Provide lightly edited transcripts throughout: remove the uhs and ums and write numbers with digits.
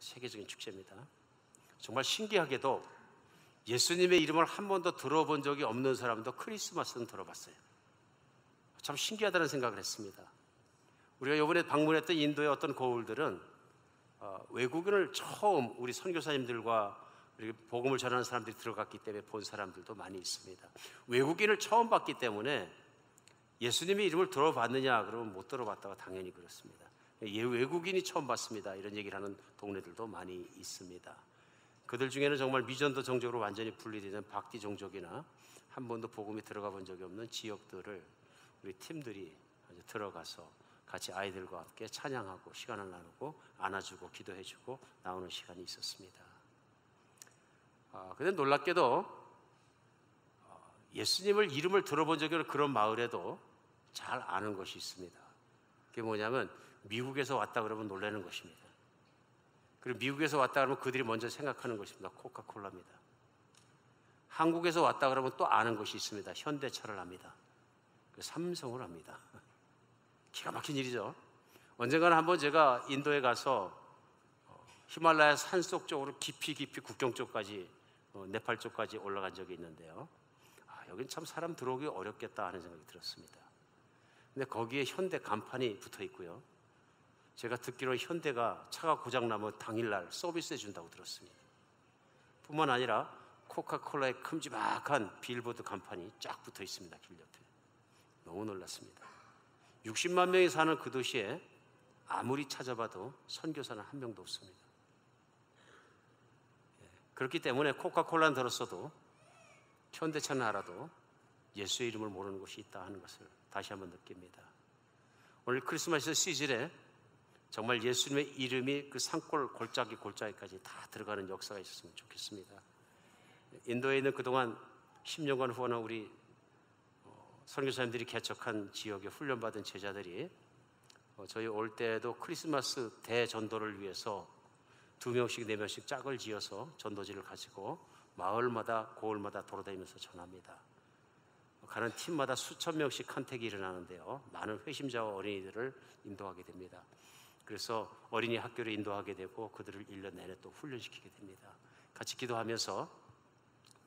세계적인 축제입니다. 정말 신기하게도 예수님의 이름을 한 번도 들어본 적이 없는 사람도 크리스마스는 들어봤어요. 참 신기하다는 생각을 했습니다. 우리가 이번에 방문했던 인도의 어떤 거울들은 외국인을 처음 우리 선교사님들과 복음을 전하는 사람들이 들어갔기 때문에 본 사람들도 많이 있습니다. 외국인을 처음 봤기 때문에 예수님의 이름을 들어봤느냐 그러면 못 들어봤다가 당연히 그렇습니다. 외국인이 처음 봤습니다 이런 얘기를 하는 동네들도 많이 있습니다. 그들 중에는 정말 미전도 종족으로 완전히 분리되는 박디 종족이나 한 번도 복음이 들어가 본 적이 없는 지역들을 우리 팀들이 들어가서 같이 아이들과 함께 찬양하고 시간을 나누고 안아주고 기도해주고 나오는 시간이 있었습니다. 그런데 놀랍게도 예수님을 이름을 들어본 적이 없는 그런 마을에도 잘 아는 것이 있습니다. 그게 뭐냐면 미국에서 왔다 그러면 놀라는 것입니다. 그리고 미국에서 왔다 그러면 그들이 먼저 생각하는 것입니다. 코카콜라입니다. 한국에서 왔다 그러면 또 아는 것이 있습니다. 현대차를 압니다. 삼성을 압니다. 기가 막힌 일이죠. 언젠가는 한번 제가 인도에 가서 히말라야 산속 쪽으로 깊이 국경 쪽까지 네팔 쪽까지 올라간 적이 있는데요. 여긴 참 사람 들어오기 어렵겠다 하는 생각이 들었습니다. 근데 거기에 현대 간판이 붙어 있고요. 제가 듣기로 현대가 차가 고장나면 당일날 서비스해 준다고 들었습니다. 뿐만 아니라 코카콜라의 큼지막한 빌보드 간판이 쫙 붙어 있습니다. 길 옆에. 너무 놀랐습니다. 60만 명이 사는 그 도시에 아무리 찾아봐도 선교사는 한 명도 없습니다. 그렇기 때문에 코카콜라는 들었어도 현대차는 알아도 예수의 이름을 모르는 곳이 있다 하는 것을 다시 한번 느낍니다. 오늘 크리스마스 시즌에 정말 예수님의 이름이 그 산골 골짜기까지 다 들어가는 역사가 있었으면 좋겠습니다. 인도에 있는 그동안 10년간 후원한 우리 선교사님들이 개척한 지역에 훈련받은 제자들이 저희 올 때에도 크리스마스 대전도를 위해서 2명씩 4명씩 짝을 지어서 전도지를 가지고 마을마다 고을마다 돌아다니면서 전합니다. 가는 팀마다 수천 명씩 컨택이 일어나는데요. 많은 회심자와 어린이들을 인도하게 됩니다. 그래서 어린이 학교를 인도하게 되고 그들을 1년 내내 또 훈련시키게 됩니다. 같이 기도하면서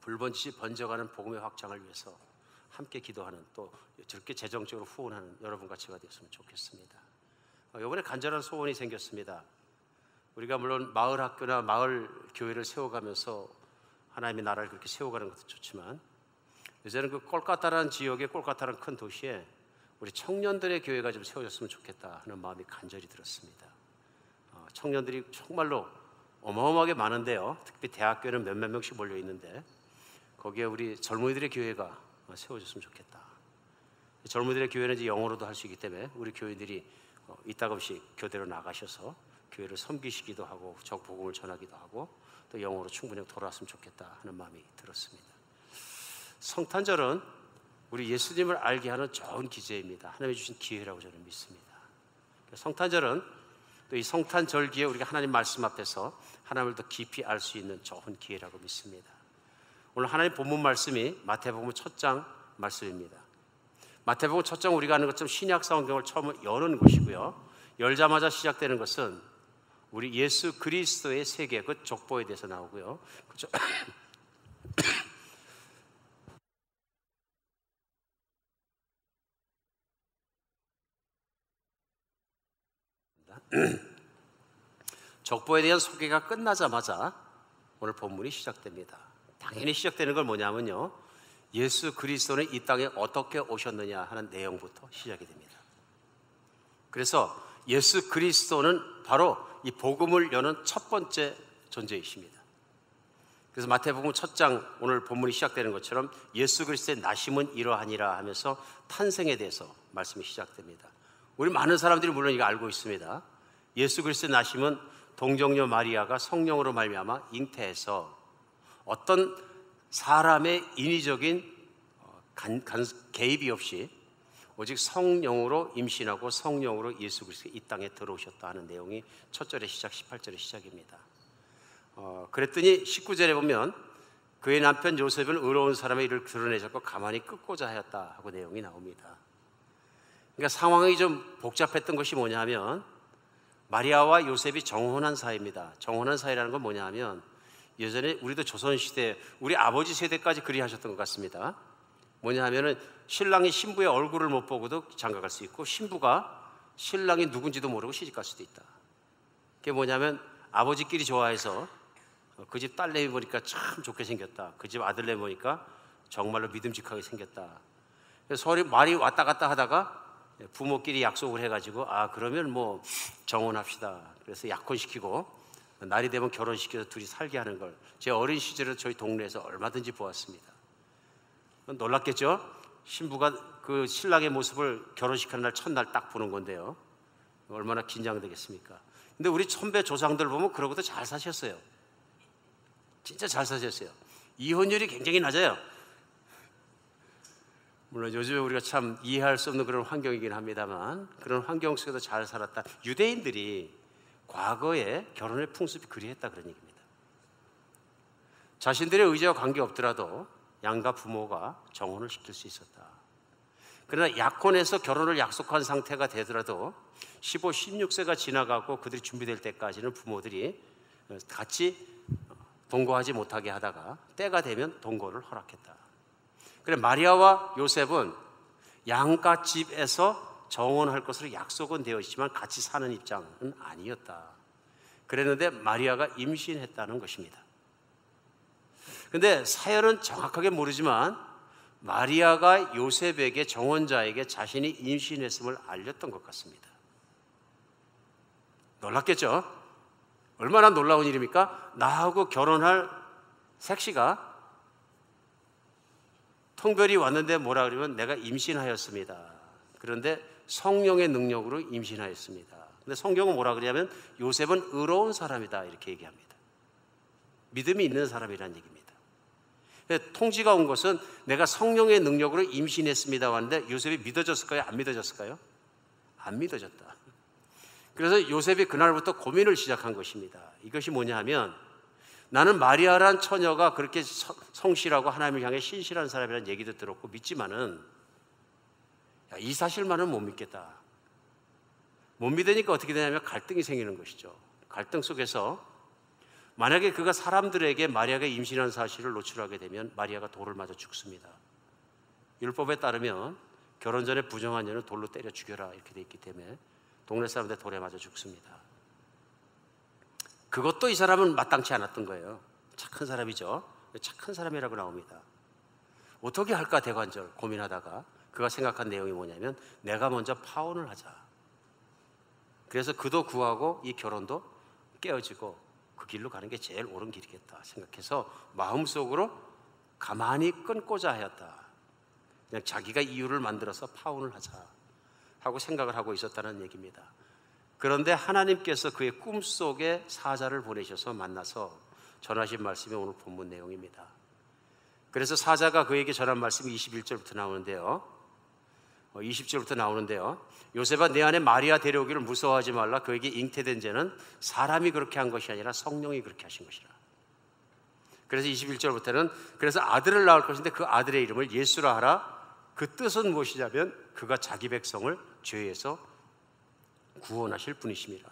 불번듯이 번져가는 복음의 확장을 위해서 함께 기도하는 또 저렇게 재정적으로 후원하는 여러분 같이가 되었으면 좋겠습니다. 이번에 간절한 소원이 생겼습니다. 우리가 물론 마을 학교나 마을 교회를 세워가면서 하나님의 나라를 그렇게 세워가는 것도 좋지만 이제는 그 꼴까따라는 지역에 꼴까따라는 큰 도시에 우리 청년들의 교회가 좀 세워졌으면 좋겠다 하는 마음이 간절히 들었습니다. 청년들이 정말로 어마어마하게 많은데요. 특히 대학교는 몇몇 명씩 몰려 있는데 거기에 우리 젊은이들의 교회가 세워졌으면 좋겠다. 젊은이들의 교회는 이제 영어로도 할 수 있기 때문에 우리 교인들이 이따금씩 교대로 나가셔서 교회를 섬기시기도 하고 복음을 전하기도 하고 또 영어로 충분히 돌아왔으면 좋겠다 하는 마음이 들었습니다. 성탄절은 우리 예수님을 알게 하는 좋은 기제입니다. 하나님이 주신 기회라고 저는 믿습니다. 성탄절은 또 이 성탄절기에 우리가 하나님 말씀 앞에서 하나님을 더 깊이 알 수 있는 좋은 기회라고 믿습니다. 오늘 하나님 본문 말씀이 마태복음 첫 장 말씀입니다. 마태복음 첫 장 우리가 아는 것처럼 신약 성경을 처음 여는 것이고요. 열자마자 시작되는 것은 우리 예수 그리스도의 세계, 그 족보에 대해서 나오고요. 그렇죠? 족보에 대한 소개가 끝나자마자 오늘 본문이 시작됩니다. 당연히 시작되는 건 뭐냐면요, 예수 그리스도는 이 땅에 어떻게 오셨느냐 하는 내용부터 시작이 됩니다. 그래서 예수 그리스도는 바로 이 복음을 여는 첫 번째 존재이십니다. 그래서 마태복음 첫 장 오늘 본문이 시작되는 것처럼 예수 그리스도의 나심은 이러하니라 하면서 탄생에 대해서 말씀이 시작됩니다. 우리 많은 사람들이 물론 이거 알고 있습니다. 예수 그리스도의 나심은 동정녀 마리아가 성령으로 말미암아 잉태해서 어떤 사람의 인위적인 개입이 없이 오직 성령으로 임신하고 성령으로 예수 그리스도가 이 땅에 들어오셨다 하는 내용이 첫 절의 시작, 18절의 시작입니다. 그랬더니 19절에 보면 그의 남편 요셉은 의로운 사람의 일을 드러내셨고 가만히 끄고자 하였다 하고 내용이 나옵니다. 그러니까 상황이 좀 복잡했던 것이 뭐냐면 마리아와 요셉이 정혼한 사이입니다. 정혼한 사이라는 건 뭐냐 하면 예전에 우리도 조선시대 우리 아버지 세대까지 그리 하셨던 것 같습니다. 뭐냐 하면은 신랑이 신부의 얼굴을 못 보고도 장가갈 수 있고 신부가 신랑이 누군지도 모르고 시집갈 수도 있다. 그게 뭐냐면 아버지끼리 좋아해서 그 집 딸내미 보니까 참 좋게 생겼다. 그 집 아들내미 보니까 정말로 믿음직하게 생겼다. 그래서 서로 말이 왔다 갔다 하다가 부모끼리 약속을 해가지고 그러면 뭐 정혼합시다. 그래서 약혼시키고 날이 되면 결혼시켜서 둘이 살게 하는 걸 제 어린 시절에 저희 동네에서 얼마든지 보았습니다. 놀랐겠죠? 신부가 그 신랑의 모습을 결혼식하는 날 첫날 딱 보는 건데요. 얼마나 긴장되겠습니까? 근데 우리 선배 조상들 보면 그러고도 잘 사셨어요. 진짜 잘 사셨어요. 이혼율이 굉장히 낮아요. 물론 요즘에 우리가 참 이해할 수 없는 그런 환경이긴 합니다만 그런 환경 속에서 잘 살았다. 유대인들이 과거에 결혼의 풍습이 그리했다 그런 얘기입니다. 자신들의 의지와 관계없더라도 양가 부모가 정혼을 시킬 수 있었다. 그러나 약혼해서 결혼을 약속한 상태가 되더라도 15, 16세가 지나가고 그들이 준비될 때까지는 부모들이 같이 동거하지 못하게 하다가 때가 되면 동거를 허락했다. 그래 마리아와 요셉은 양가 집에서 정혼할 것으로 약속은 되어 있지만 같이 사는 입장은 아니었다. 그랬는데 마리아가 임신했다는 것입니다. 근데 사연은 정확하게 모르지만 마리아가 요셉에게 정혼자에게 자신이 임신했음을 알렸던 것 같습니다. 놀랐겠죠? 얼마나 놀라운 일입니까? 나하고 결혼할 색시가 통별이 왔는데 뭐라 그러면 내가 임신하였습니다. 그런데 성령의 능력으로 임신하였습니다. 근데 성경은 뭐라 그러냐면 요셉은 의로운 사람이다 이렇게 얘기합니다. 믿음이 있는 사람이라는 얘기입니다. 통지가 온 것은 내가 성령의 능력으로 임신했습니다 하는데 요셉이 믿어졌을까요? 안 믿어졌을까요? 안 믿어졌다. 그래서 요셉이 그날부터 고민을 시작한 것입니다. 이것이 뭐냐 하면 나는 마리아란 처녀가 그렇게 성실하고 하나님을 향해 신실한 사람이라는 얘기도 들었고 믿지만은 이 사실만은 못 믿겠다. 못 믿으니까 어떻게 되냐면 갈등이 생기는 것이죠. 갈등 속에서 만약에 그가 사람들에게 마리아가 임신한 사실을 노출하게 되면 마리아가 돌을 맞아 죽습니다. 율법에 따르면 결혼 전에 부정한 여는 돌로 때려 죽여라 이렇게 돼 있기 때문에 동네 사람들 돌에 맞아 죽습니다. 그것도 이 사람은 마땅치 않았던 거예요. 착한 사람이죠. 착한 사람이라고 나옵니다. 어떻게 할까 대관절 고민하다가 그가 생각한 내용이 뭐냐면 내가 먼저 파혼을 하자. 그래서 그도 구하고 이 결혼도 깨어지고 그 길로 가는 게 제일 옳은 길이겠다 생각해서 마음속으로 가만히 끊고자 하였다. 그냥 자기가 이유를 만들어서 파혼을 하자 하고 생각을 하고 있었다는 얘기입니다. 그런데 하나님께서 그의 꿈속에 사자를 보내셔서 만나서 전하신 말씀이 오늘 본문 내용입니다. 그래서 사자가 그에게 전한 말씀이 21절부터 나오는데요. 20절부터 나오는데요. 요셉아 내 안에 마리아 데려오기를 무서워하지 말라. 그에게 잉태된 죄는 사람이 그렇게 한 것이 아니라 성령이 그렇게 하신 것이라. 그래서 21절부터는 그래서 아들을 낳을 것인데 그 아들의 이름을 예수라 하라. 그 뜻은 무엇이냐면 그가 자기 백성을 죄에서 구원하실 분이심이라.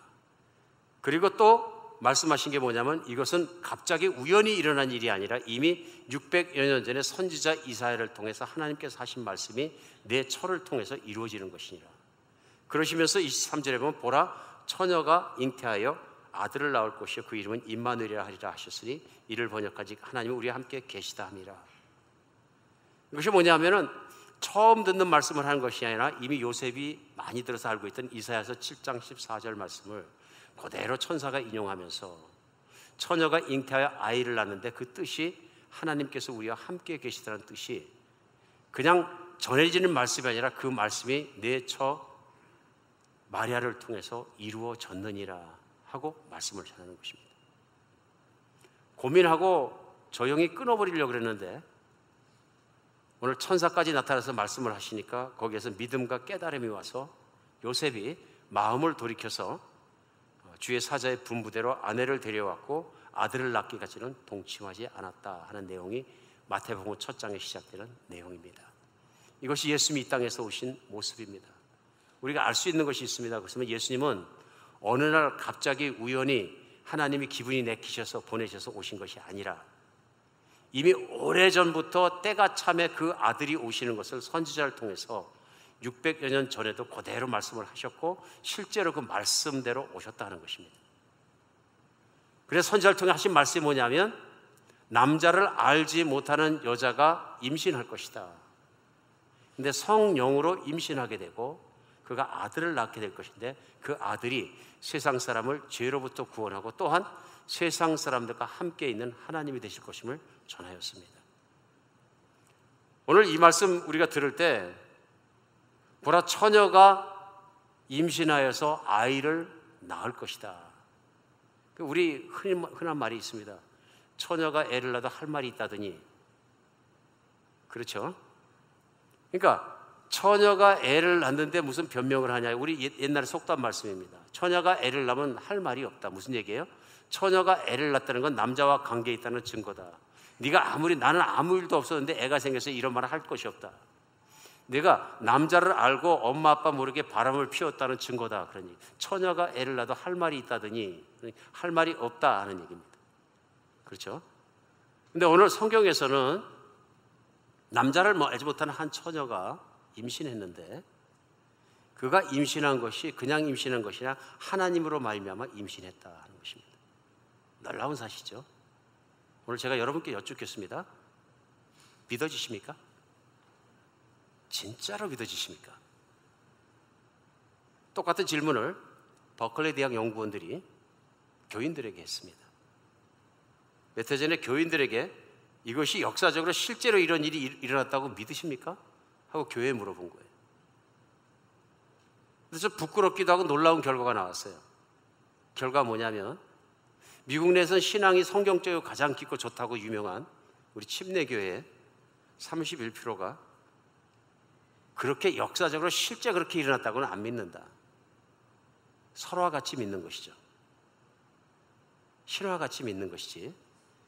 그리고 또 말씀하신 게 뭐냐면 이것은 갑자기 우연히 일어난 일이 아니라 이미 600여 년 전에 선지자 이사야를 통해서 하나님께서 하신 말씀이 내 철을 통해서 이루어지는 것이니라. 그러시면서 23절에 보면 보라 처녀가 잉태하여 아들을 낳을 것이요 그 이름은 임마누엘이라 하리라 하셨으니 이를 번역하지 하나님은 우리와 함께 계시다 함이라. 이것이 뭐냐면은 처음 듣는 말씀을 하는 것이 아니라 이미 요셉이 많이 들어서 알고 있던 이사야서 7장 14절 말씀을 그대로 천사가 인용하면서 처녀가 잉태하여 아이를 낳는데 그 뜻이 하나님께서 우리와 함께 계시다는 뜻이 그냥 전해지는 말씀이 아니라 그 말씀이 내 처 마리아를 통해서 이루어졌느니라 하고 말씀을 전하는 것입니다. 고민하고 조용히 끊어버리려고 그랬는데 오늘 천사까지 나타나서 말씀을 하시니까 거기에서 믿음과 깨달음이 와서 요셉이 마음을 돌이켜서 주의 사자의 분부대로 아내를 데려왔고 아들을 낳기까지는 동침하지 않았다 하는 내용이 마태복음 1장에 시작되는 내용입니다. 이것이 예수님이 이 땅에서 오신 모습입니다. 우리가 알 수 있는 것이 있습니다. 그렇지만 예수님은 어느 날 갑자기 우연히 하나님이 기분이 내키셔서 보내셔서 오신 것이 아니라 이미 오래전부터 때가 참에 그 아들이 오시는 것을 선지자를 통해서 600여 년 전에도 그대로 말씀을 하셨고 실제로 그 말씀대로 오셨다는 것입니다. 그래서 선지자를 통해 하신 말씀이 뭐냐면 남자를 알지 못하는 여자가 임신할 것이다. 근데 성령으로 임신하게 되고 그가 아들을 낳게 될 것인데 그 아들이 세상 사람을 죄로부터 구원하고 또한 세상 사람들과 함께 있는 하나님이 되실 것임을 전하였습니다. 오늘 이 말씀 우리가 들을 때 보라 처녀가 임신하여서 아이를 낳을 것이다. 우리 흔한 말이 있습니다. 처녀가 애를 낳아도 할 말이 있다더니, 그렇죠? 그러니까 처녀가 애를 낳는데 무슨 변명을 하냐. 우리 옛날에 속담 말씀입니다. 처녀가 애를 낳으면 할 말이 없다. 무슨 얘기예요? 처녀가 애를 낳았다는 건 남자와 관계에 있다는 증거다. 네가 아무리 나는 아무 일도 없었는데 애가 생겨서 이런 말을 할 것이 없다. 내가 남자를 알고 엄마 아빠 모르게 바람을 피웠다는 증거다. 그러니 처녀가 애를 낳아도 할 말이 있다더니 할 말이 없다 하는 얘기입니다. 그렇죠? 근데 오늘 성경에서는 남자를 알지 못하는 한 처녀가 임신했는데 그가 임신한 것이 그냥 임신한 것이 아니라 하나님으로 말미암아 임신했다 하는 것입니다. 놀라운 사실이죠. 오늘 제가 여러분께 여쭙겠습니다. 믿어지십니까? 진짜로 믿어지십니까? 똑같은 질문을 버클리 대학 연구원들이 교인들에게 했습니다. 몇 해 전에 교인들에게 이것이 역사적으로 실제로 이런 일이 일어났다고 믿으십니까? 하고 교회에 물어본 거예요. 그래서 부끄럽기도 하고 놀라운 결과가 나왔어요. 결과가 뭐냐면 미국 내에서는 신앙이 성경적이고 가장 깊고 좋다고 유명한 우리 침례교회 31%가 그렇게 역사적으로 실제 그렇게 일어났다고는 안 믿는다. 설화와 같이 믿는 것이죠. 실화와 같이 믿는 것이지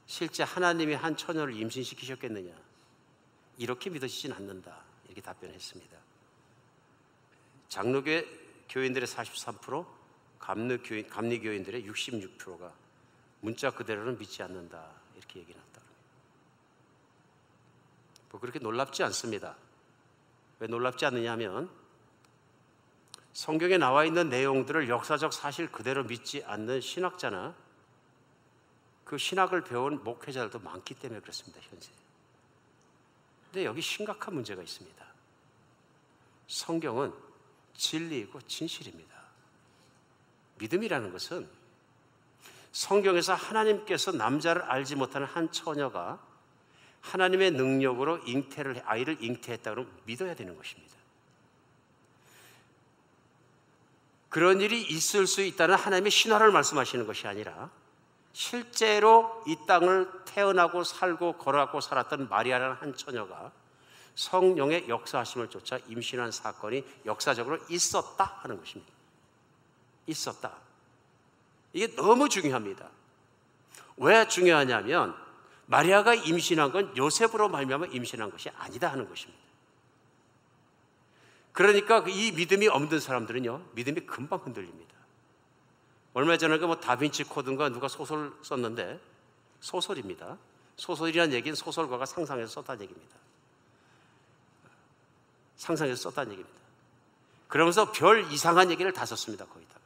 실제 하나님이 한 처녀를 임신시키셨겠느냐, 이렇게 믿어지진 않는다. 이렇게 답변했습니다. 장로교회 교인들의 43%, 감리교인들의 66%가 문자 그대로는 믿지 않는다. 이렇게 얘기를 했다. 뭐 그렇게 놀랍지 않습니다. 왜 놀랍지 않느냐 하면 성경에 나와 있는 내용들을 역사적 사실 그대로 믿지 않는 신학자나 그 신학을 배운 목회자들도 많기 때문에 그렇습니다. 현재. 근데 여기 심각한 문제가 있습니다. 성경은 진리이고 진실입니다. 믿음이라는 것은 성경에서 하나님께서 남자를 알지 못하는 한 처녀가 하나님의 능력으로 아이를 잉태했다 그러면 믿어야 되는 것입니다. 그런 일이 있을 수 있다는 하나님의 신화를 말씀하시는 것이 아니라 실제로 이 땅을 태어나고 살고 걸어가고 살았던 마리아라는 한 처녀가 성령의 역사하심을 쫓아 임신한 사건이 역사적으로 있었다 하는 것입니다. 있었다. 이게 너무 중요합니다. 왜 중요하냐면 마리아가 임신한 건 요셉으로 말미암아 임신한 것이 아니다 하는 것입니다. 그러니까 이 믿음이 없는 사람들은요, 믿음이 금방 흔들립니다. 얼마 전에 다빈치 코드인가 누가 소설 썼는데, 소설입니다. 소설이라는 얘기는 소설가가 상상해서 썼다는 얘기입니다. 상상해서 썼다는 얘기입니다. 그러면서 별 이상한 얘기를 다 썼습니다. 거의 다.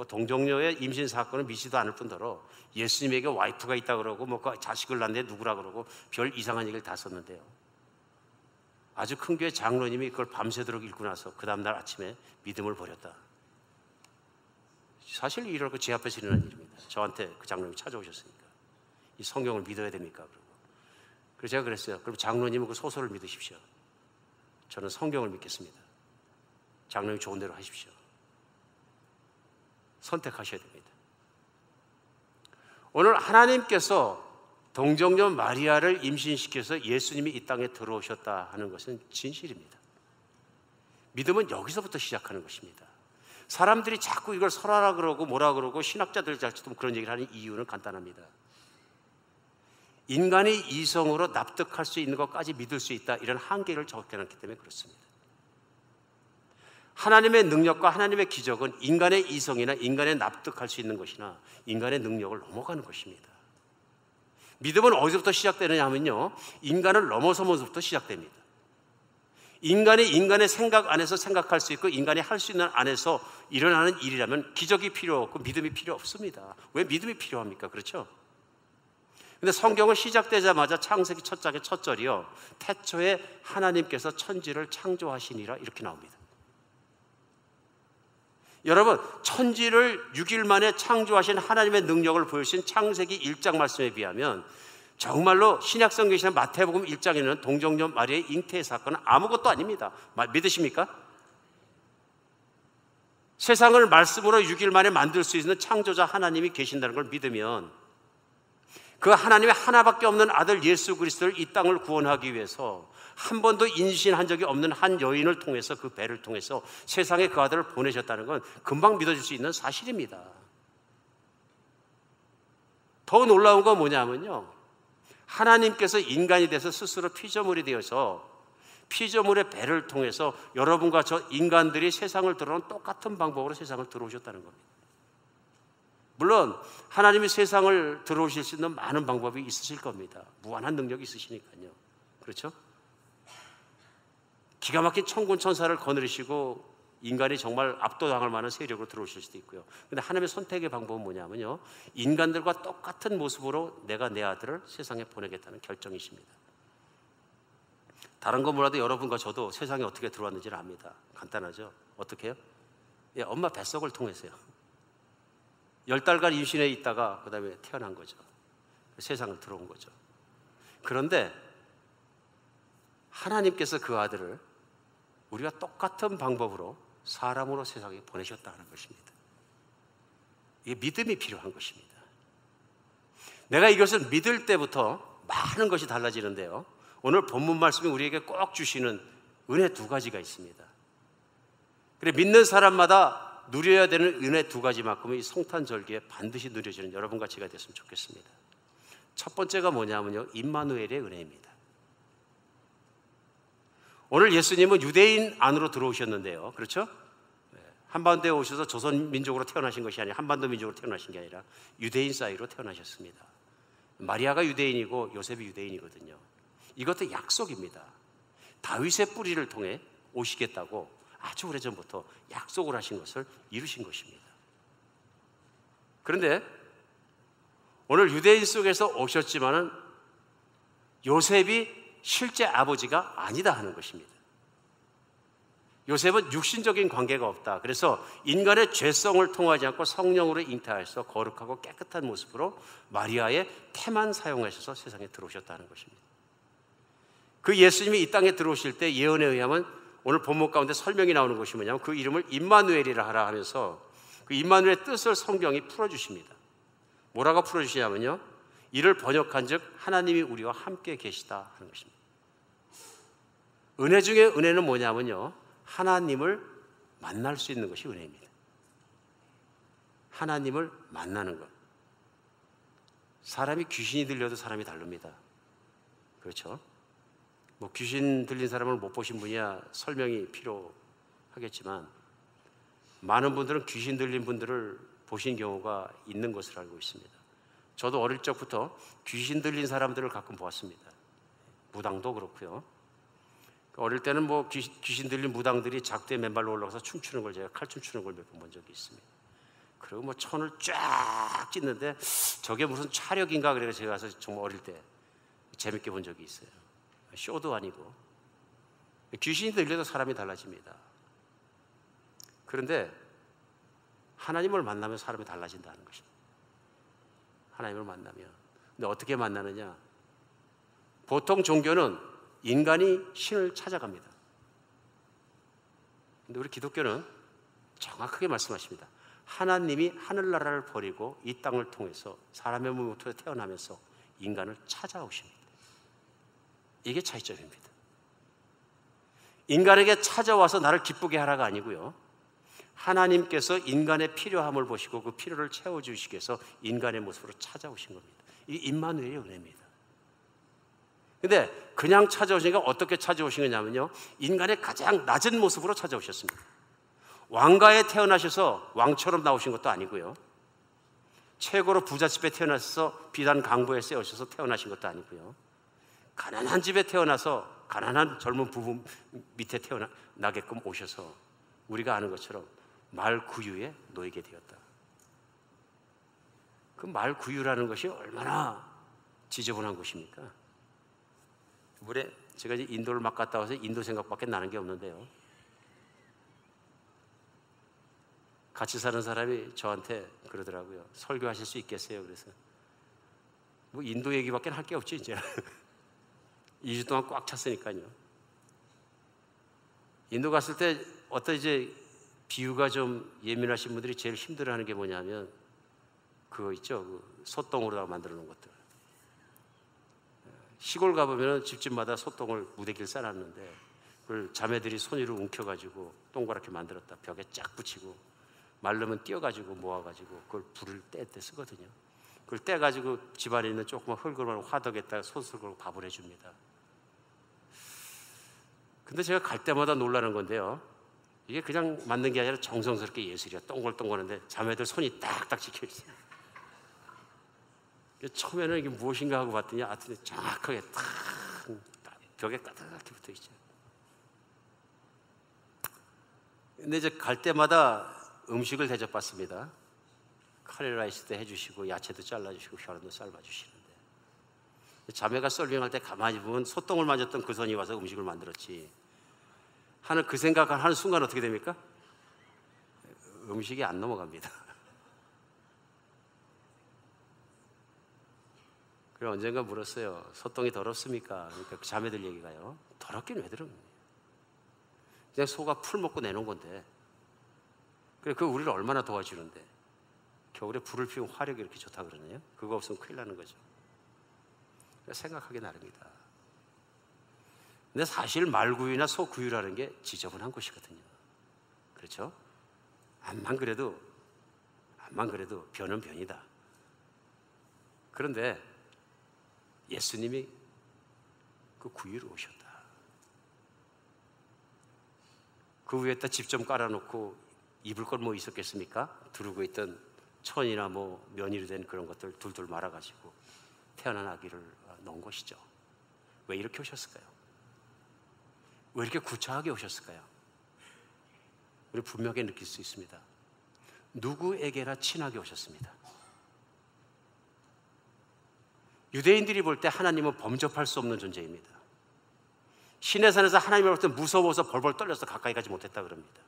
동정녀의 임신 사건을 믿지도 않을 뿐더러 예수님에게 와이프가 있다 그러고 그 자식을 낳는데 누구라 그러고 별 이상한 얘기를 다 썼는데요. 아주 큰 교회 장로님이 그걸 밤새도록 읽고 나서 그 다음날 아침에 믿음을 버렸다. 사실 이러고 제 앞에서 일어난 일입니다. 저한테 그 장로님이 찾아오셨으니까. 이 성경을 믿어야 됩니까? 그러고. 그래서 제가 그랬어요. 그럼 장로님은 그 소설을 믿으십시오. 저는 성경을 믿겠습니다. 장로님 좋은 대로 하십시오. 선택하셔야 됩니다. 오늘 하나님께서 동정녀 마리아를 임신시켜서 예수님이 이 땅에 들어오셨다 하는 것은 진실입니다. 믿음은 여기서부터 시작하는 것입니다. 사람들이 자꾸 이걸 설하라 그러고 뭐라 그러고 신학자들 자체도 그런 얘기를 하는 이유는 간단합니다. 인간이 이성으로 납득할 수 있는 것까지 믿을 수 있다, 이런 한계를 적혀놨기 때문에 그렇습니다. 하나님의 능력과 하나님의 기적은 인간의 이성이나 인간의 납득할 수 있는 것이나 인간의 능력을 넘어가는 것입니다. 믿음은 어디서부터 시작되느냐 하면요, 인간을 넘어서면서부터 시작됩니다. 인간이 인간의 생각 안에서 생각할 수 있고 인간이 할 수 있는 안에서 일어나는 일이라면 기적이 필요 없고 믿음이 필요 없습니다. 왜 믿음이 필요합니까? 그렇죠? 근데 성경은 시작되자마자 창세기 첫 장의 첫 절이요, 태초에 하나님께서 천지를 창조하시니라 이렇게 나옵니다. 여러분, 천지를 6일 만에 창조하신 하나님의 능력을 보여주신 창세기 1장 말씀에 비하면 정말로 신약성경에 있는 마태복음 1장에 있는 동정녀 마리아의 잉태의 사건은 아무것도 아닙니다. 믿으십니까? 세상을 말씀으로 6일 만에 만들 수 있는 창조자 하나님이 계신다는 걸 믿으면 그 하나님의 하나밖에 없는 아들 예수 그리스도를 이 땅을 구원하기 위해서 한 번도 인신한 적이 없는 한 여인을 통해서, 그 배를 통해서 세상에 그 아들을 보내셨다는 건 금방 믿어질 수 있는 사실입니다. 더 놀라운 건 뭐냐면요, 하나님께서 인간이 돼서 스스로 피조물이 되어서 피조물의 배를 통해서 여러분과 저 인간들이 세상을 들어오는 똑같은 방법으로 세상을 들어오셨다는 겁니다. 물론 하나님이 세상을 들어오실 수 있는 많은 방법이 있으실 겁니다. 무한한 능력이 있으시니까요. 그렇죠? 기가 막힌 천군 천사를 거느리시고 인간이 정말 압도당할 만한 세력으로 들어오실 수도 있고요. 그런데 하나님의 선택의 방법은 뭐냐면요, 인간들과 똑같은 모습으로 내가 내 아들을 세상에 보내겠다는 결정이십니다. 다른 거 몰라도 여러분과 저도 세상에 어떻게 들어왔는지를 압니다. 간단하죠? 어떻게 해요? 예, 엄마 뱃속을 통해서요. 10달간 임신해 있다가 그 다음에 태어난 거죠. 세상을 들어온 거죠. 그런데 하나님께서 그 아들을 우리가 똑같은 방법으로 사람으로 세상에 보내셨다는 것입니다. 이게 믿음이 필요한 것입니다. 내가 이것을 믿을 때부터 많은 것이 달라지는데요, 오늘 본문 말씀이 우리에게 꼭 주시는 은혜 두 가지가 있습니다. 그래, 믿는 사람마다 누려야 되는 은혜 두 가지만큼은 이 성탄절기에 반드시 누려지는 여러분과 제가 됐으면 좋겠습니다. 첫 번째가 뭐냐면요, 임마누엘의 은혜입니다. 오늘 예수님은 유대인 안으로 들어오셨는데요, 그렇죠? 한반도에 오셔서 조선 민족으로 태어나신 것이 아니라, 한반도 민족으로 태어나신 게 아니라 유대인 사이로 태어나셨습니다. 마리아가 유대인이고 요셉이 유대인이거든요. 이것도 약속입니다. 다윗의 뿌리를 통해 오시겠다고 아주 오래전부터 약속을 하신 것을 이루신 것입니다. 그런데 오늘 유대인 속에서 오셨지만은 요셉이 실제 아버지가 아니다 하는 것입니다. 요셉은 육신적인 관계가 없다. 그래서 인간의 죄성을 통하지 않고 성령으로 잉태하셔서 거룩하고 깨끗한 모습으로 마리아의 태만 사용하셔서 세상에 들어오셨다는 것입니다. 그 예수님이 이 땅에 들어오실 때 예언에 의하면 오늘 본문 가운데 설명이 나오는 것이 뭐냐면 그 이름을 임마누엘이라 하라 하면서 그 임마누엘의 뜻을 성경이 풀어주십니다. 뭐라고 풀어주시냐면요, 이를 번역한 즉 하나님이 우리와 함께 계시다 하는 것입니다. 은혜 중에 은혜는 뭐냐면요, 하나님을 만날 수 있는 것이 은혜입니다. 하나님을 만나는 것. 사람이 귀신이 들려도 사람이 다릅니다. 그렇죠? 뭐 귀신 들린 사람을 못 보신 분이야 설명이 필요하겠지만 많은 분들은 귀신 들린 분들을 보신 경우가 있는 것으로 알고 있습니다. 저도 어릴 적부터 귀신 들린 사람들을 가끔 보았습니다. 무당도 그렇고요. 어릴 때는 뭐 귀신 들린 무당들이 작두에 맨발로 올라가서 춤추는 걸, 제가 칼춤 추는 걸 몇 번 본 적이 있습니다. 그리고 뭐 천을 쫙 찢는데 저게 무슨 차력인가 그래서 제가 가서 정말 어릴 때 재밌게 본 적이 있어요. 쇼도 아니고. 귀신이 들려도 사람이 달라집니다. 그런데 하나님을 만나면 사람이 달라진다는 것입니다. 하나님을 만나면. 근데 어떻게 만나느냐? 보통 종교는 인간이 신을 찾아갑니다. 근데 우리 기독교는 정확하게 말씀하십니다. 하나님이 하늘나라를 버리고 이 땅을 통해서 사람의 몸부터 태어나면서 인간을 찾아오십니다. 이게 차이점입니다. 인간에게 찾아와서 나를 기쁘게 하라가 아니고요, 하나님께서 인간의 필요함을 보시고 그 필요를 채워주시기 위해서 인간의 모습으로 찾아오신 겁니다. 이게 임마누엘의 은혜입니다. 근데 그냥 찾아오시니까 어떻게 찾아오신 거냐면요, 인간의 가장 낮은 모습으로 찾아오셨습니다. 왕가에 태어나셔서 왕처럼 나오신 것도 아니고요. 최고로 부잣집에 태어나셔서 비단 강부에 세우셔서 태어나신 것도 아니고요. 가난한 집에 태어나서 가난한 젊은 부부 밑에 태어나게끔 오셔서 우리가 아는 것처럼 말구유에 놓이게 되었다. 그 말구유라는 것이 얼마나 지저분한 것입니까? 이번에 제가 이제 인도를 막 갔다 와서 인도 생각밖에 나는 게 없는데요. 같이 사는 사람이 저한테 그러더라고요. 설교하실 수 있겠어요? 그래서 뭐 인도 얘기밖에 할 게 없지 이제. 2주 동안 꽉 찼으니까요. 인도 갔을 때 어떤 이제 비유가 좀 예민하신 분들이 제일 힘들어하는 게 뭐냐면 그거 있죠. 그 소똥으로 만들어 놓은 것들. 시골 가보면 집집마다 소똥을 무대기를 쌓아놨는데 그걸 자매들이 손으로 움켜가지고 동그랗게 만들었다 벽에 쫙 붙이고 말르면 띄어가지고 모아가지고 그걸 불을 뗄 때 쓰거든요. 그걸 떼가지고 집안에 있는 조그만 흙을 화덕에다가 솥을 걸고 밥을 해줍니다. 근데 제가 갈 때마다 놀라는 건데요. 이게 그냥 만든 게 아니라 정성스럽게 예술이야. 동글동글한데 자매들 손이 딱딱 찍혀있어요. 처음에는 이게 무엇인가 하고 봤더니 하여튼 정확하게 탁 벽에 까닥하게 붙어있죠. 근데 이제 갈 때마다 음식을 대접받습니다. 카레라이스도 해주시고 야채도 잘라주시고 혈안도 삶아주시는데 자매가 썰빙할 때 가만히 보면 소똥을 만졌던 그 손이 와서 음식을 만들었지 하는 그 생각을 하는 순간 어떻게 됩니까? 음식이 안 넘어갑니다. 그래서 언젠가 물었어요. 소똥이 더럽습니까? 그러니까 그 자매들 얘기가요. 더럽긴 왜 더럽니? 그냥 소가 풀 먹고 내놓은 건데 그래 그 우리를 얼마나 도와주는데 겨울에 불을 피우면 화력이 이렇게 좋다 그러네요. 그거 없으면 큰일 나는 거죠. 생각하기 나름이다. 근데 사실 말구유나 소구유라는 게 지저분한 것이거든요. 그렇죠? 암만 그래도 변은 변이다. 그런데 예수님이 그 구유로 오셨다. 그 위에다 집 좀 깔아놓고 입을 건 뭐 있었겠습니까? 두르고 있던 천이나 뭐 면이로 된 그런 것들 둘둘 말아가지고 태어난 아기를 넣은 것이죠. 왜 이렇게 오셨을까요? 왜 이렇게 구차하게 오셨을까요? 우리 분명하게 느낄 수 있습니다. 누구에게나 친하게 오셨습니다. 유대인들이 볼 때 하나님은 범접할 수 없는 존재입니다. 시내산에서 하나님을 볼 때 무서워서 벌벌 떨려서 가까이 가지 못했다 그럽니다.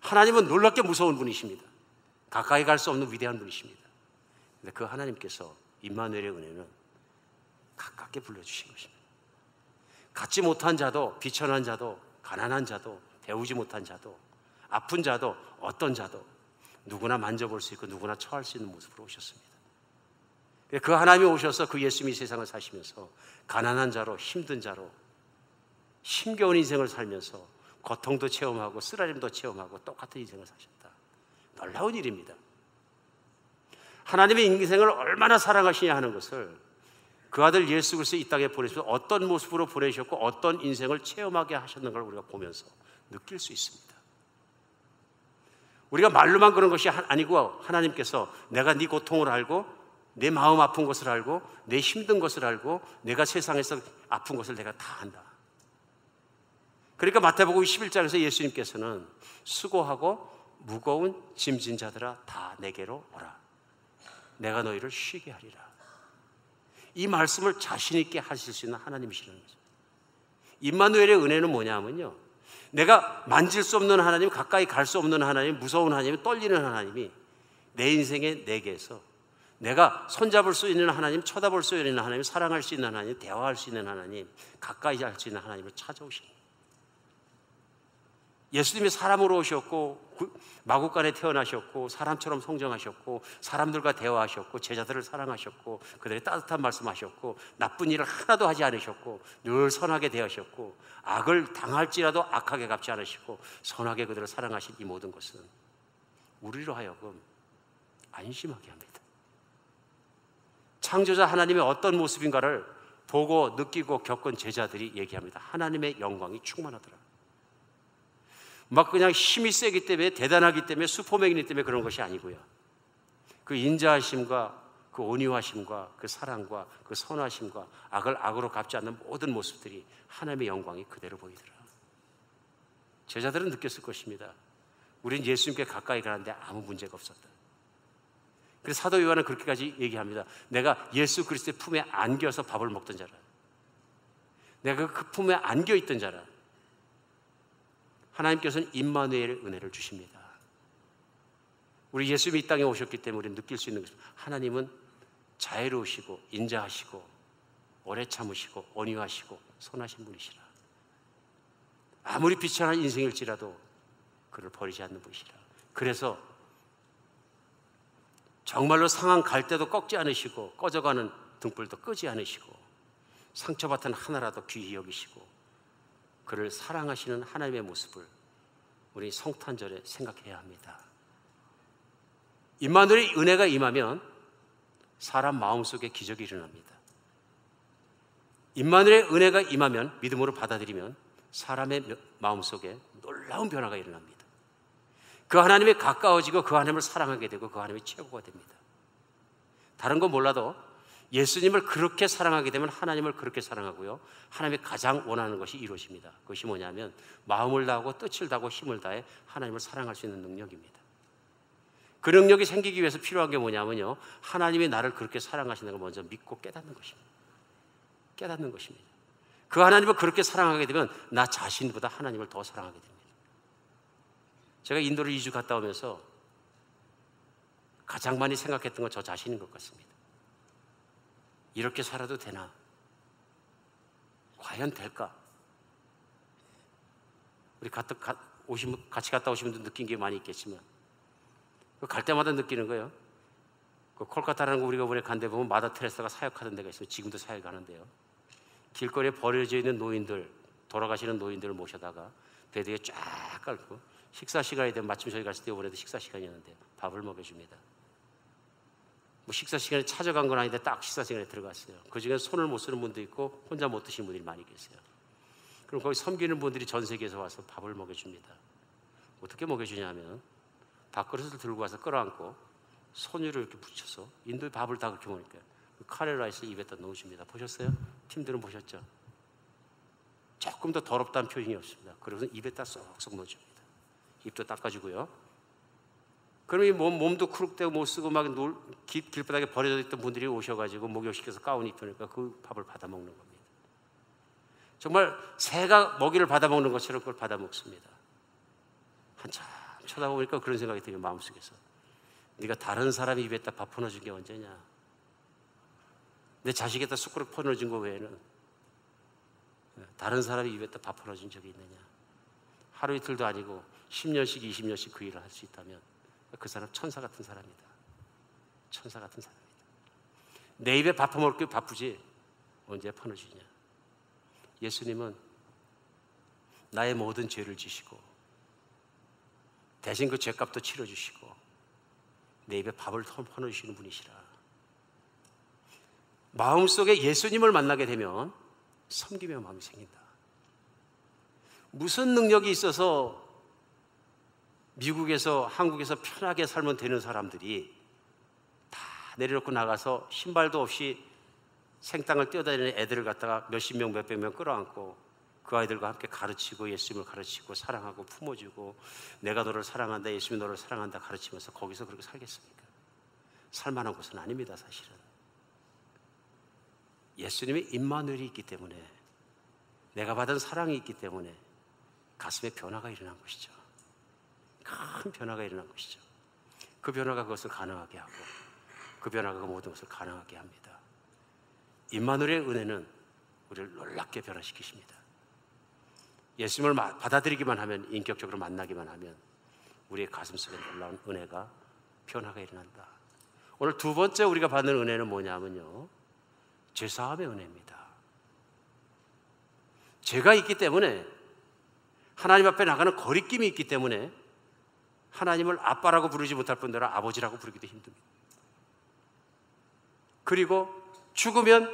하나님은 놀랍게 무서운 분이십니다. 가까이 갈 수 없는 위대한 분이십니다. 근데 그 하나님께서 임마누엘의 은혜는 가깝게 불러주신 것입니다. 갖지 못한 자도, 비천한 자도, 가난한 자도, 배우지 못한 자도, 아픈 자도, 어떤 자도 누구나 만져볼 수 있고 누구나 처할 수 있는 모습으로 오셨습니다. 그 하나님이 오셔서 그 예수님이 세상을 사시면서 가난한 자로, 힘든 자로, 힘겨운 인생을 살면서 고통도 체험하고 쓰라림도 체험하고 똑같은 인생을 사셨다. 놀라운 일입니다. 하나님의 인생을 얼마나 사랑하시냐 하는 것을 그 아들 예수 그리스도 이 땅에 보내셔서 어떤 모습으로 보내셨고 어떤 인생을 체험하게 하셨는가를 우리가 보면서 느낄 수 있습니다. 우리가 말로만 그런 것이 아니고 하나님께서 내가 네 고통을 알고 내 마음 아픈 것을 알고 내 힘든 것을 알고 내가 세상에서 아픈 것을 내가 다 안다. 그러니까 마태복음 11장에서 예수님께서는 수고하고 무거운 짐진 자들아 다 내게로 오라. 내가 너희를 쉬게 하리라. 이 말씀을 자신 있게 하실 수 있는 하나님이시라는 거죠. 임마누엘의 은혜는 뭐냐면요. 내가 만질 수 없는 하나님, 가까이 갈 수 없는 하나님, 무서운 하나님, 떨리는 하나님이 내 인생에 내게서 내가 손잡을 수 있는 하나님, 쳐다볼 수 있는 하나님, 사랑할 수 있는 하나님, 대화할 수 있는 하나님, 가까이 할 수 있는 하나님을 찾아오시는 거예요. 예수님이 사람으로 오셨고 마구간에 태어나셨고 사람처럼 성장하셨고 사람들과 대화하셨고 제자들을 사랑하셨고 그들의 따뜻한 말씀하셨고 나쁜 일을 하나도 하지 않으셨고 늘 선하게 대하셨고 악을 당할지라도 악하게 갚지 않으시고 선하게 그들을 사랑하신 이 모든 것은 우리로 하여금 안심하게 합니다. 창조자 하나님의 어떤 모습인가를 보고 느끼고 겪은 제자들이 얘기합니다. 하나님의 영광이 충만하더라. 막 그냥 힘이 세기 때문에, 대단하기 때문에, 슈퍼맨이기 때문에 그런 것이 아니고요. 그 인자하심과 그 온유하심과 그 사랑과 그 선하심과 악을 악으로 갚지 않는 모든 모습들이 하나님의 영광이 그대로 보이더라. 제자들은 느꼈을 것입니다. 우린 예수님께 가까이 가는데 아무 문제가 없었다. 그래서 사도 요한은 그렇게까지 얘기합니다. 내가 예수 그리스도의 품에 안겨서 밥을 먹던 자라. 내가 그 품에 안겨 있던 자라. 하나님께서는 임마누엘의 은혜를 주십니다. 우리 예수님이 이 땅에 오셨기 때문에 우리는 느낄 수 있는 것입니다. 하나님은 자애로우시고 인자하시고 오래 참으시고 온유하시고 선하신 분이시라. 아무리 비천한 인생일지라도 그를 버리지 않는 분이시라. 그래서 정말로 상한 갈 때도 꺾지 않으시고 꺼져가는 등불도 끄지 않으시고 상처받은 하나라도 귀히 여기시고 그를 사랑하시는 하나님의 모습을 우리 성탄절에 생각해야 합니다. 임마누엘의 은혜가 임하면 사람 마음속에 기적이 일어납니다. 임마누엘의 은혜가 임하면, 믿음으로 받아들이면 사람의 마음속에 놀라운 변화가 일어납니다. 그 하나님에 가까워지고 그 하나님을 사랑하게 되고 그 하나님이 최고가 됩니다. 다른 건 몰라도 예수님을 그렇게 사랑하게 되면 하나님을 그렇게 사랑하고요, 하나님이 가장 원하는 것이 이루어집니다. 그것이 뭐냐면 마음을 다하고 뜻을 다하고 힘을 다해 하나님을 사랑할 수 있는 능력입니다. 그 능력이 생기기 위해서 필요한 게 뭐냐면요, 하나님이 나를 그렇게 사랑하시는 걸 먼저 믿고 깨닫는 것입니다. 깨닫는 것입니다. 그 하나님을 그렇게 사랑하게 되면 나 자신보다 하나님을 더 사랑하게 됩니다. 제가 인도를 2주 갔다 오면서 가장 많이 생각했던 건 저 자신인 것 같습니다. 이렇게 살아도 되나? 과연 될까? 우리 같이 갔다 오신 분들 느낀 게 많이 있겠지만 갈 때마다 느끼는 거예요. 그 콜카타라는 거 우리가 이번에 간 데 보면 마더 테레사가 사역하던 데가 있어요. 지금도 사역하는데요. 길거리에 버려져 있는 노인들, 돌아가시는 노인들을 모셔다가 베드에 쫙 깔고 식사 시간이 되면, 마침 저희 갔을 때 이번에도 식사 시간이었는데 밥을 먹여줍니다. 뭐 식사 시간에 찾아간 건 아닌데 딱 식사 시간에 들어갔어요. 그 중에 손을 못 쓰는 분도 있고 혼자 못 드시는 분들이 많이 계세요. 그럼 거기 섬기는 분들이 전 세계에서 와서 밥을 먹여줍니다. 어떻게 먹여주냐면 밥그릇을 들고 와서 끌어안고 손으로 이렇게 붙여서, 인도의 밥을 다 그렇게 먹으니까 카레 라이스 입에다 넣어줍니다. 보셨어요? 팀들은 보셨죠? 조금 더 더럽다는 표현이 없습니다. 그래서 입에다 쏙쏙 넣어줍니다. 입도 닦아주고요. 그럼 이 몸도 크룩대고 못 쓰고 막 길바닥에 버려져 있던 분들이 오셔가지고 목욕시켜서 가운 입히니까 그 밥을 받아 먹는 겁니다. 정말 새가 먹이를 받아 먹는 것처럼 그걸 받아 먹습니다. 한참 쳐다보니까 그런 생각이 들어요. 마음속에서 네가 다른 사람 입에다 밥 퍼넣어준 게 언제냐? 내 자식에다 숟가락 퍼넣어준 거 외에는 다른 사람이 입에다 밥 퍼넣어준 적이 있느냐? 하루 이틀도 아니고 10년씩 20년씩 그 일을 할 수 있다면 그 사람 천사 같은 사람이다. 천사 같은 사람이다. 내 입에 밥 퍼먹기 바쁘지 언제 퍼넣어주냐? 예수님은 나의 모든 죄를 지시고 대신 그 죄값도 치러주시고 내 입에 밥을 퍼넣어주시는 분이시라. 마음속에 예수님을 만나게 되면 섬김의 마음이 생긴다. 무슨 능력이 있어서 미국에서 한국에서 편하게 살면 되는 사람들이 다 내려놓고 나가서 신발도 없이 생땅을 뛰어다니는 애들을 갖다가 몇십 명 몇백 명 끌어안고 그 아이들과 함께 가르치고 예수님을 가르치고 사랑하고 품어주고 내가 너를 사랑한다, 예수님이 너를 사랑한다 가르치면서 거기서 그렇게 살겠습니까? 살만한 곳은 아닙니다. 사실은 예수님의 임마누엘이 있기 때문에, 내가 받은 사랑이 있기 때문에 가슴에 변화가 일어난 것이죠. 큰 변화가 일어난 것이죠. 그 변화가 그것을 가능하게 하고 그 변화가 그 모든 것을 가능하게 합니다. 임마누엘의 은혜는 우리를 놀랍게 변화시키십니다. 예수님을 받아들이기만 하면, 인격적으로 만나기만 하면 우리의 가슴속에 놀라운 은혜가, 변화가 일어난다. 오늘 두 번째 우리가 받는 은혜는 뭐냐면요, 죄사함의 은혜입니다. 죄가 있기 때문에, 하나님 앞에 나가는 거리낌이 있기 때문에 하나님을 아빠라고 부르지 못할 뿐더러 아버지라고 부르기도 힘듭니다. 그리고 죽으면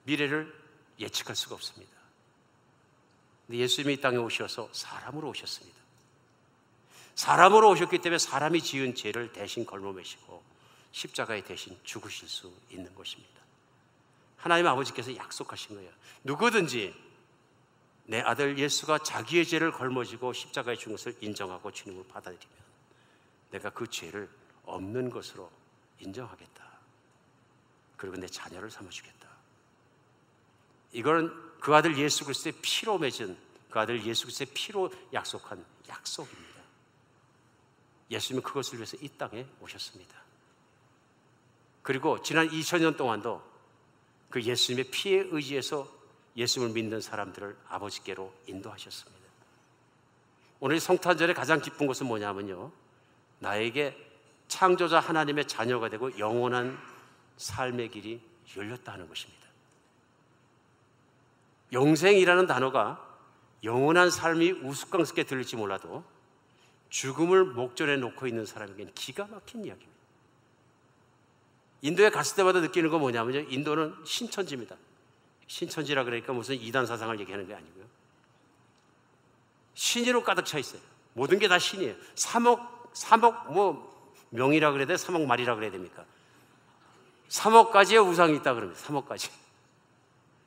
미래를 예측할 수가 없습니다. 근데 예수님이 이 땅에 오셔서 사람으로 오셨습니다. 사람으로 오셨기 때문에 사람이 지은 죄를 대신 걸머매시고 십자가에 대신 죽으실 수 있는 것입니다. 하나님 아버지께서 약속하신 거예요. 누구든지 내 아들 예수가 자기의 죄를 걸머지고 십자가에 죽은 것을 인정하고 주님을 받아들이면 내가 그 죄를 없는 것으로 인정하겠다. 그리고 내 자녀를 삼아주겠다. 이건 그 아들 예수 그리스도의 피로 맺은, 그 아들 예수 그리스도의 피로 약속한 약속입니다. 예수님은 그것을 위해서 이 땅에 오셨습니다. 그리고 지난 2000년 동안도 그 예수님의 피에 의지해서 예수님을 믿는 사람들을 아버지께로 인도하셨습니다. 오늘 성탄절의 가장 기쁜 것은 뭐냐면요, 나에게 창조자 하나님의 자녀가 되고 영원한 삶의 길이 열렸다는 것입니다. 영생이라는 단어가 영원한 삶이 우스꽝스럽게 들릴지 몰라도 죽음을 목전에 놓고 있는 사람에게는 기가 막힌 이야기입니다. 인도에 갔을 때마다 느끼는 건 뭐냐면요, 인도는 신천지입니다. 신천지라 그러니까 무슨 이단 사상을 얘기하는 게 아니고요, 신으로 가득 차 있어요. 모든 게 다 신이에요. 3억 뭐 명이라 그래야 돼? 3억 말이라 그래야 됩니까? 3억가지의 우상이 있다 그럽니다. 3억가지.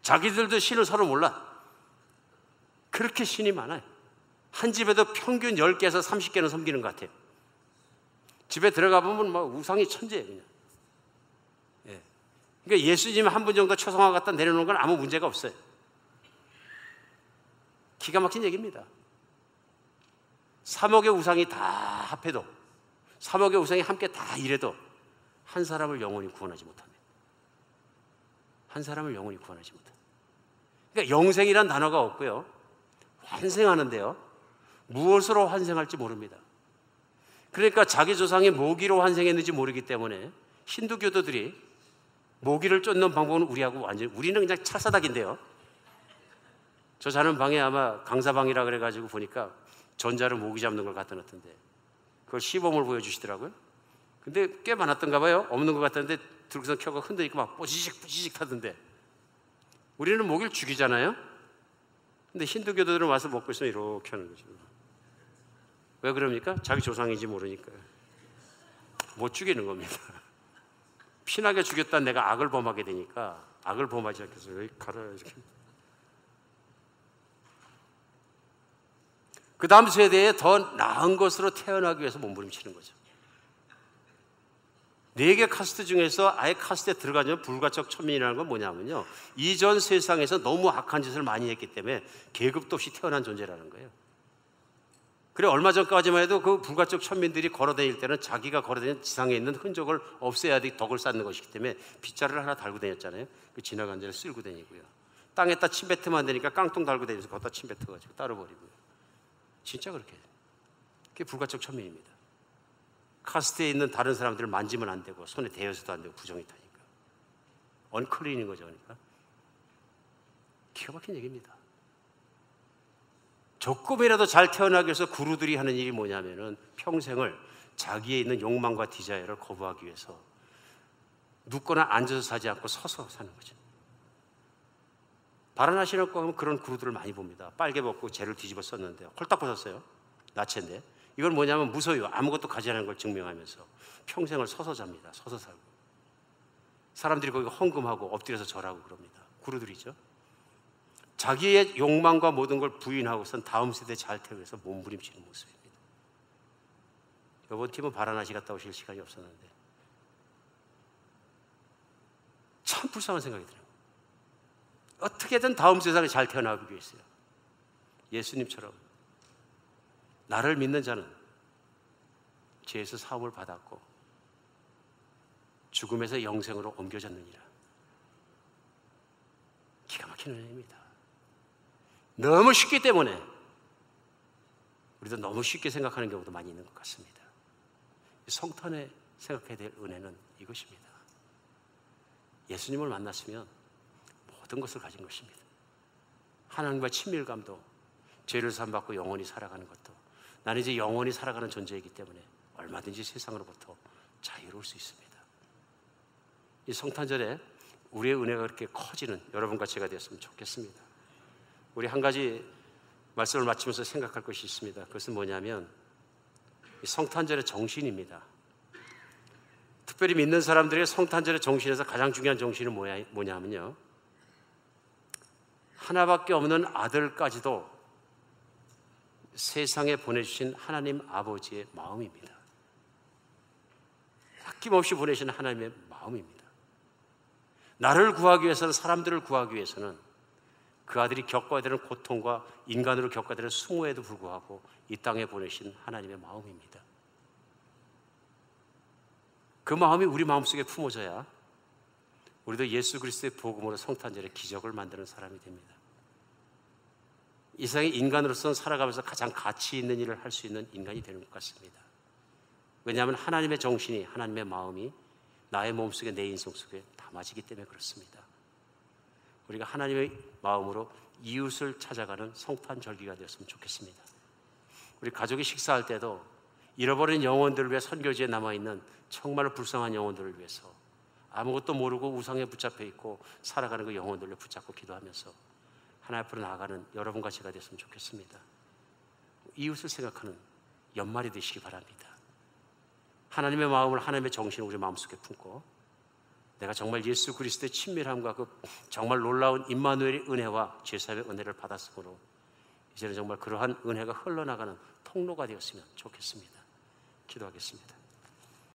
자기들도 신을 서로 몰라. 그렇게 신이 많아요. 한 집에도 평균 10개에서 30개는 섬기는 것 같아요. 집에 들어가 보면 막 우상이 천재예요, 그냥. 예. 그러니까 예수님 한 분 정도 초상화 갖다 내려놓는 건 아무 문제가 없어요. 기가 막힌 얘기입니다. 3억의 우상이 다 합해도, 3억의 우상이 함께 다 일해도 한 사람을 영원히 구원하지 못합니다. 한 사람을 영원히 구원하지 못합니다. 그러니까 영생이란 단어가 없고요, 환생하는데요, 무엇으로 환생할지 모릅니다. 그러니까 자기 조상이 모기로 환생했는지 모르기 때문에 힌두교도들이 모기를 쫓는 방법은 우리하고 완전히, 우리는 그냥 찰사닥인데요, 저 자는 방에 아마 강사방이라 그래가지고 보니까 전자로 모기 잡는 걸 갖다 놨던데 그걸 시범을 보여주시더라고요. 근데 꽤 많았던가 봐요. 없는 것 같았는데 들고서 켜고 흔드니까 막 뽀지직 타던데, 우리는 모기를 죽이잖아요. 근데 힌두교도들은 와서 먹고 있으면 이렇게 하는 거죠. 왜 그럽니까? 자기 조상인지 모르니까 못 죽이는 겁니다. 피나게 죽였다 내가 악을 범하게 되니까 악을 범하지 않겠어. 여기 가라 이렇게. 그 다음 세대에 더 나은 것으로 태어나기 위해서 몸부림치는 거죠. 4개 카스트 중에서 아예 카스트에 들어가면 불가촉 천민이라는 건 뭐냐면요, 이전 세상에서 너무 악한 짓을 많이 했기 때문에 계급도 없이 태어난 존재라는 거예요. 그래, 얼마 전까지만 해도 그 불가촉 천민들이 걸어다닐 때는 자기가 걸어다니는 지상에 있는 흔적을 없애야 덕을 쌓는 것이기 때문에 빗자루를 하나 달고 다녔잖아요. 그 지나간 데를 쓸고 다니고요, 땅에다 침 뱉으면 안 되니까 깡통 달고 다니면서 거기다 침 뱉어가지고 따로버리고요. 진짜 그렇게 해요. 그게 불가촉 천민입니다. 카스트에 있는 다른 사람들을 만지면 안 되고 손에 대어서도 안 되고 부정이 타니까 언클린인 거죠. 그러니까 기가 막힌 얘기입니다. 조금이라도 잘 태어나기 위해서 구루들이 하는 일이 뭐냐면은 평생을 자기에 있는 욕망과 디자이어를 거부하기 위해서 눕거나 앉아서 사지 않고 서서 사는 거죠. 바라나시라고 하면 그런 구루들을 많이 봅니다. 빨개 벗고 재를 뒤집어 썼는데 홀딱 벗었어요. 나체인데 이건 뭐냐면 무서워요. 아무것도 가지 않은 걸 증명하면서 평생을 서서 잡니다. 서서 살고 사람들이 거기 헌금하고 엎드려서 절하고 그럽니다. 구루들이죠. 자기의 욕망과 모든 걸 부인하고선 다음 세대에 잘 태우기 위해서 몸부림치는 모습입니다. 이번 팀은 바라나시 갔다 오실 시간이 없었는데 참 불쌍한 생각이 들어요. 어떻게든 다음 세상에 잘 태어나기 위해서요. 예수님처럼 나를 믿는 자는 죄에서 사함을 받았고 죽음에서 영생으로 옮겨졌느니라. 기가 막힌 은혜입니다. 너무 쉽기 때문에 우리도 너무 쉽게 생각하는 경우도 많이 있는 것 같습니다. 성탄에 생각해야 될 은혜는 이것입니다. 예수님을 만났으면 모든 것을 가진 것입니다. 하나님과 친밀감도, 죄를 사함받고 영원히 살아가는 것도, 나는 이제 영원히 살아가는 존재이기 때문에 얼마든지 세상으로부터 자유로울 수 있습니다. 이 성탄절에 우리의 은혜가 그렇게 커지는 여러분과 제가 되었으면 좋겠습니다. 우리 한 가지 말씀을 마치면서 생각할 것이 있습니다. 그것은 뭐냐면 성탄절의 정신입니다. 특별히 믿는 사람들에게 성탄절의 정신에서 가장 중요한 정신은 뭐냐면요, 하나밖에 없는 아들까지도 세상에 보내주신 하나님 아버지의 마음입니다. 아낌없이 보내신 하나님의 마음입니다. 나를 구하기 위해서는, 사람들을 구하기 위해서는 그 아들이 겪어야 되는 고통과 인간으로 겪어야 되는 수모에도 불구하고 이 땅에 보내신 하나님의 마음입니다. 그 마음이 우리 마음속에 품어져야 우리도 예수 그리스도의 복음으로 성탄절의 기적을 만드는 사람이 됩니다. 이 세상에 인간으로서는 살아가면서 가장 가치 있는 일을 할 수 있는 인간이 되는 것 같습니다. 왜냐하면 하나님의 정신이, 하나님의 마음이 나의 몸속에, 내 인생 속에 담아지기 때문에 그렇습니다. 우리가 하나님의 마음으로 이웃을 찾아가는 성탄절기가 되었으면 좋겠습니다. 우리 가족이 식사할 때도 잃어버린 영혼들을 위해, 선교지에 남아있는 정말 불쌍한 영혼들을 위해서, 아무것도 모르고 우상에 붙잡혀 있고 살아가는 그 영혼들을 붙잡고 기도하면서 하나님 앞으로 나아가는 여러분과 제가 됐으면 좋겠습니다. 이웃을 생각하는 연말이 되시기 바랍니다. 하나님의 마음을, 하나님의 정신을 우리 마음속에 품고 내가 정말 예수 그리스도의 친밀함과 그 정말 놀라운 임마누엘의 은혜와 죄사함의 은혜를 받았으므로 이제는 정말 그러한 은혜가 흘러나가는 통로가 되었으면 좋겠습니다. 기도하겠습니다.